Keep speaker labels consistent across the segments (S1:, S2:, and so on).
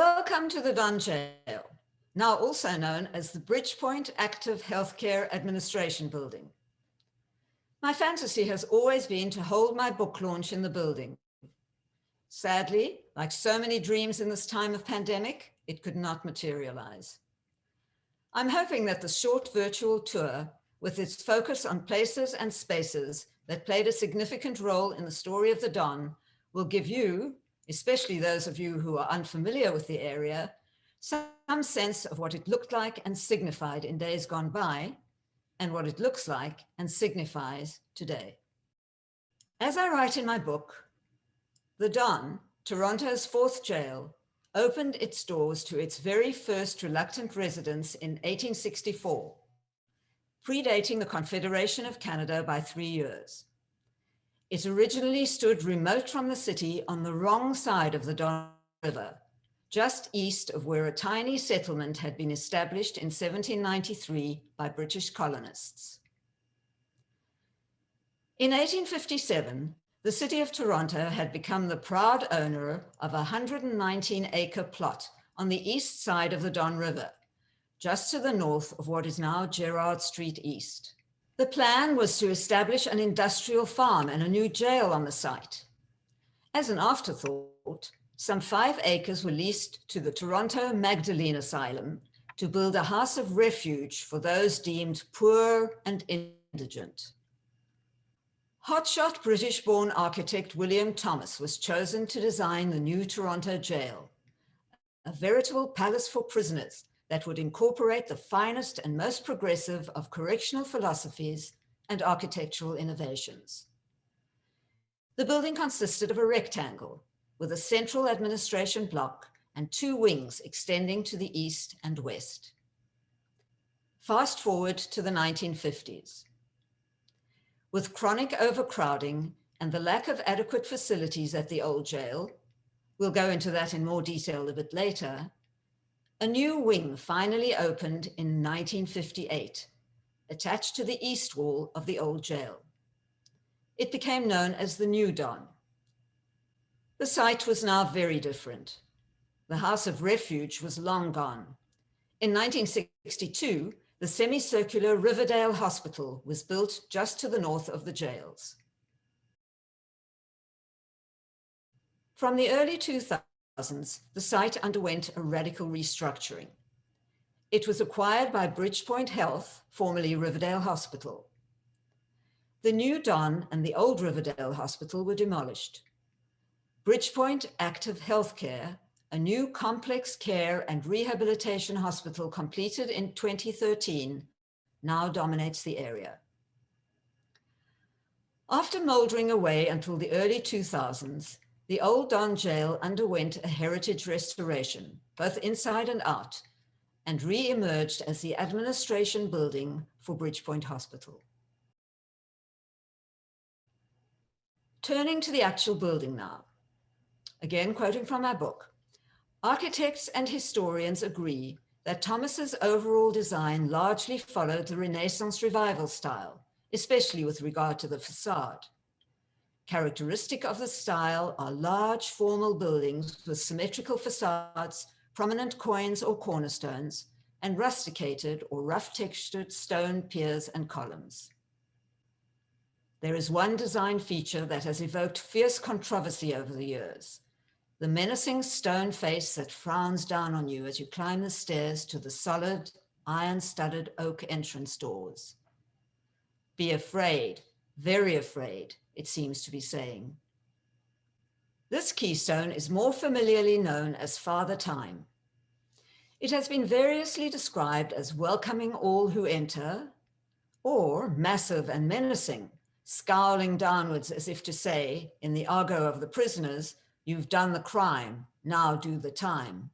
S1: Welcome to the Don Jail, now also known as the Bridgepoint Active Healthcare Administration Building. My fantasy has always been to hold my book launch in the building. Sadly, like so many dreams in this time of pandemic, it could not materialize. I'm hoping that the short virtual tour, with its focus on places and spaces that played a significant role in the story of the Don, will give you, especially those of you who are unfamiliar with the area, some sense of what it looked like and signified in days gone by, and what it looks like and signifies today. As I write in my book, the Don, Toronto's fourth jail, opened its doors to its very first reluctant residents in 1864, predating the Confederation of Canada by 3 years. It originally stood remote from the city on the wrong side of the Don River, just east of where a tiny settlement had been established in 1793 by British colonists. In 1857, the city of Toronto had become the proud owner of a 119-acre plot on the east side of the Don River, just to the north of what is now Gerrard Street East. The plan was to establish an industrial farm and a new jail on the site. As an afterthought, some 5 acres were leased to the Toronto Magdalene Asylum to build a house of refuge for those deemed poor and indigent. Hotshot British-born architect William Thomas was chosen to design the new Toronto jail, a veritable palace for prisoners that would incorporate the finest and most progressive of correctional philosophies and architectural innovations. The building consisted of a rectangle with a central administration block and 2 wings extending to the east and west. Fast forward to the 1950s. With chronic overcrowding and the lack of adequate facilities at the old jail, we'll go into that in more detail a bit later, a new wing finally opened in 1958, attached to the east wall of the old jail. It became known as the New Don. The site was now very different. The House of Refuge was long gone. In 1962, the semicircular Riverdale Hospital was built just to the north of the jails. From the early 2000s, the site underwent a radical restructuring. It was acquired by Bridgepoint Health, formerly Riverdale Hospital. The new Don and the old Riverdale Hospital were demolished. Bridgepoint Active Healthcare, a new complex care and rehabilitation hospital completed in 2013, now dominates the area. After moldering away until the early 2000s, the old Don Jail underwent a heritage restoration, both inside and out, and re-emerged as the administration building for Bridgepoint Hospital. Turning to the actual building now. Again, quoting from my book, architects and historians agree that Thomas's overall design largely followed the Renaissance Revival style, especially with regard to the facade. Characteristic of the style are large formal buildings with symmetrical facades, prominent quoins or cornerstones, and rusticated or rough-textured stone piers and columns. There is one design feature that has evoked fierce controversy over the years: the menacing stone face that frowns down on you as you climb the stairs to the solid, iron-studded oak entrance doors. Be afraid, very afraid, it seems to be saying. This keystone is more familiarly known as Father Time. It has been variously described as welcoming all who enter, or massive and menacing, scowling downwards as if to say, in the argot of the prisoners, "You've done the crime, now do the time."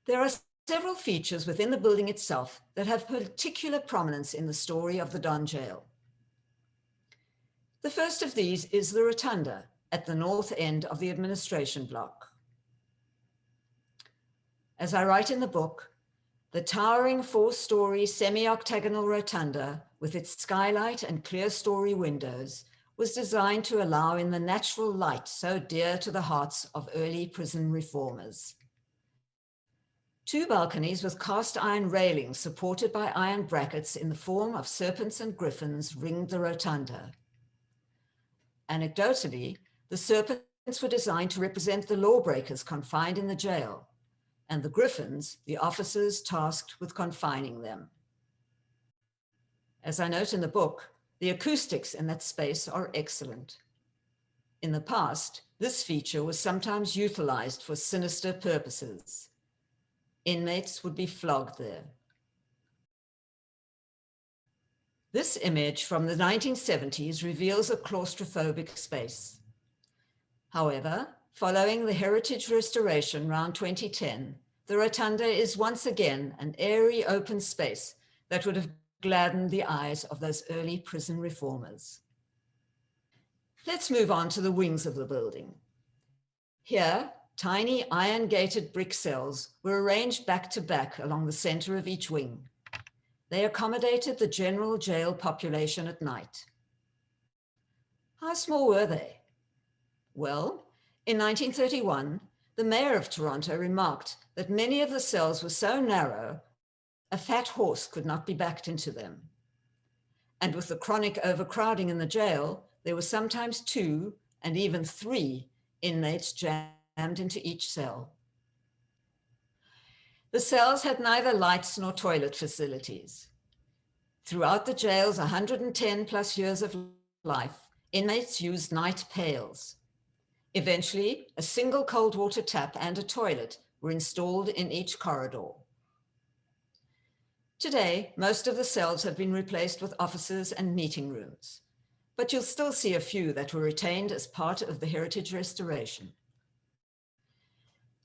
S1: There are several features within the building itself that have particular prominence in the story of the Don Jail. The first of these is the rotunda at the north end of the administration block. As I write in the book, the towering 4-story semi-octagonal rotunda with its skylight and clear-story windows was designed to allow in the natural light so dear to the hearts of early prison reformers. Two balconies with cast iron railings supported by iron brackets in the form of serpents and griffins ringed the rotunda. Anecdotally, the serpents were designed to represent the lawbreakers confined in the jail, and the griffins, the officers tasked with confining them. As I note in the book, the acoustics in that space are excellent. In the past, this feature was sometimes utilized for sinister purposes. Inmates would be flogged there. This image from the 1970s reveals a claustrophobic space. However, following the heritage restoration around 2010, the rotunda is once again an airy open space that would have gladdened the eyes of those early prison reformers. Let's move on to the wings of the building. Here, tiny iron-gated brick cells were arranged back to back along the center of each wing. They accommodated the general jail population at night. How small were they? Well, in 1931, the mayor of Toronto remarked that many of the cells were so narrow, a fat horse could not be backed into them. And with the chronic overcrowding in the jail, there were sometimes 2 and even 3 inmates jammed into each cell. The cells had neither lights nor toilet facilities. Throughout the jail's 110 plus years of life, inmates used night pails. Eventually, a single cold water tap and a toilet were installed in each corridor. Today, most of the cells have been replaced with offices and meeting rooms, but you'll still see a few that were retained as part of the heritage restoration.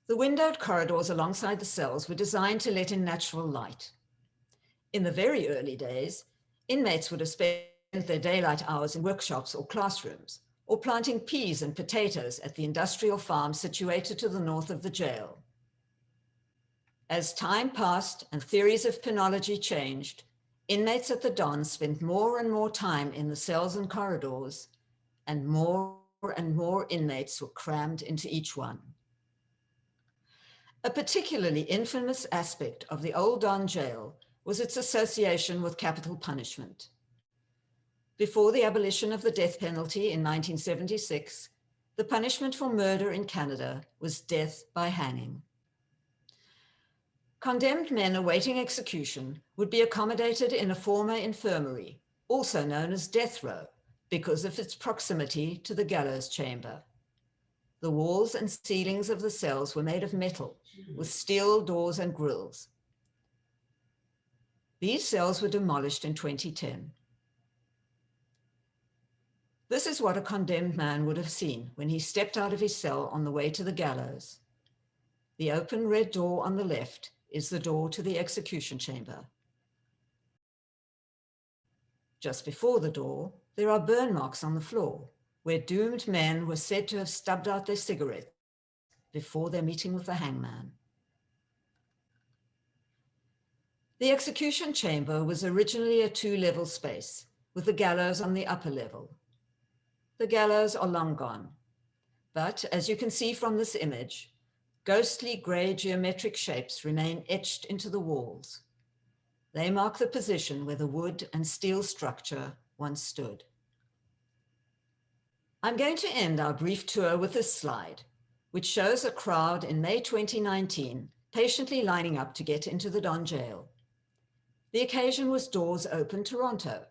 S1: The windowed corridors alongside the cells were designed to let in natural light. In the very early days, inmates would have spent their daylight hours in workshops or classrooms, or planting peas and potatoes at the industrial farm situated to the north of the jail. As time passed and theories of penology changed, inmates at the Don spent more and more time in the cells and corridors, and more inmates were crammed into each one. A particularly infamous aspect of the old Don jail was its association with capital punishment. Before the abolition of the death penalty in 1976, the punishment for murder in Canada was death by hanging. Condemned men awaiting execution would be accommodated in a former infirmary, also known as death row, because of its proximity to the gallows chamber. The walls and ceilings of the cells were made of metal, with steel doors and grills. These cells were demolished in 2010. This is what a condemned man would have seen when he stepped out of his cell on the way to the gallows. The open red door on the left is the door to the execution chamber. Just before the door, there are burn marks on the floor, where doomed men were said to have stubbed out their cigarettes before their meeting with the hangman. The execution chamber was originally a 2-level space, with the gallows on the upper level. The gallows are long gone, but as you can see from this image, ghostly gray geometric shapes remain etched into the walls. They mark the position where the wood and steel structure once stood. I'm going to end our brief tour with this slide, which shows a crowd in May 2019 patiently lining up to get into the Don jail. The occasion was Doors Open Toronto,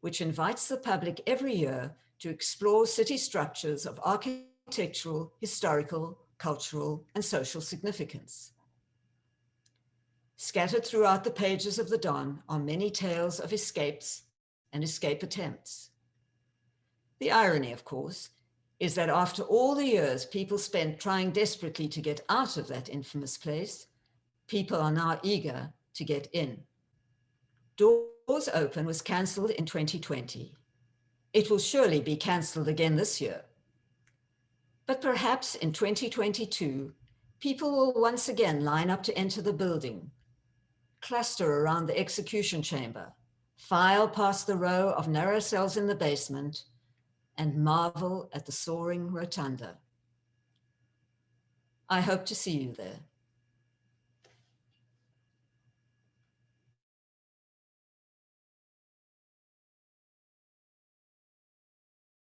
S1: which invites the public every year to explore city structures of architectural, historical, cultural, and social significance. Scattered throughout the pages of the Don are many tales of escapes and escape attempts. The irony, of course, is that after all the years people spent trying desperately to get out of that infamous place, people are now eager to get in. Doors Open was cancelled in 2020. It will surely be cancelled again this year. But perhaps in 2022, people will once again line up to enter the building, cluster around the execution chamber, file past the row of narrow cells in the basement, and marvel at the soaring rotunda. I hope to see you there.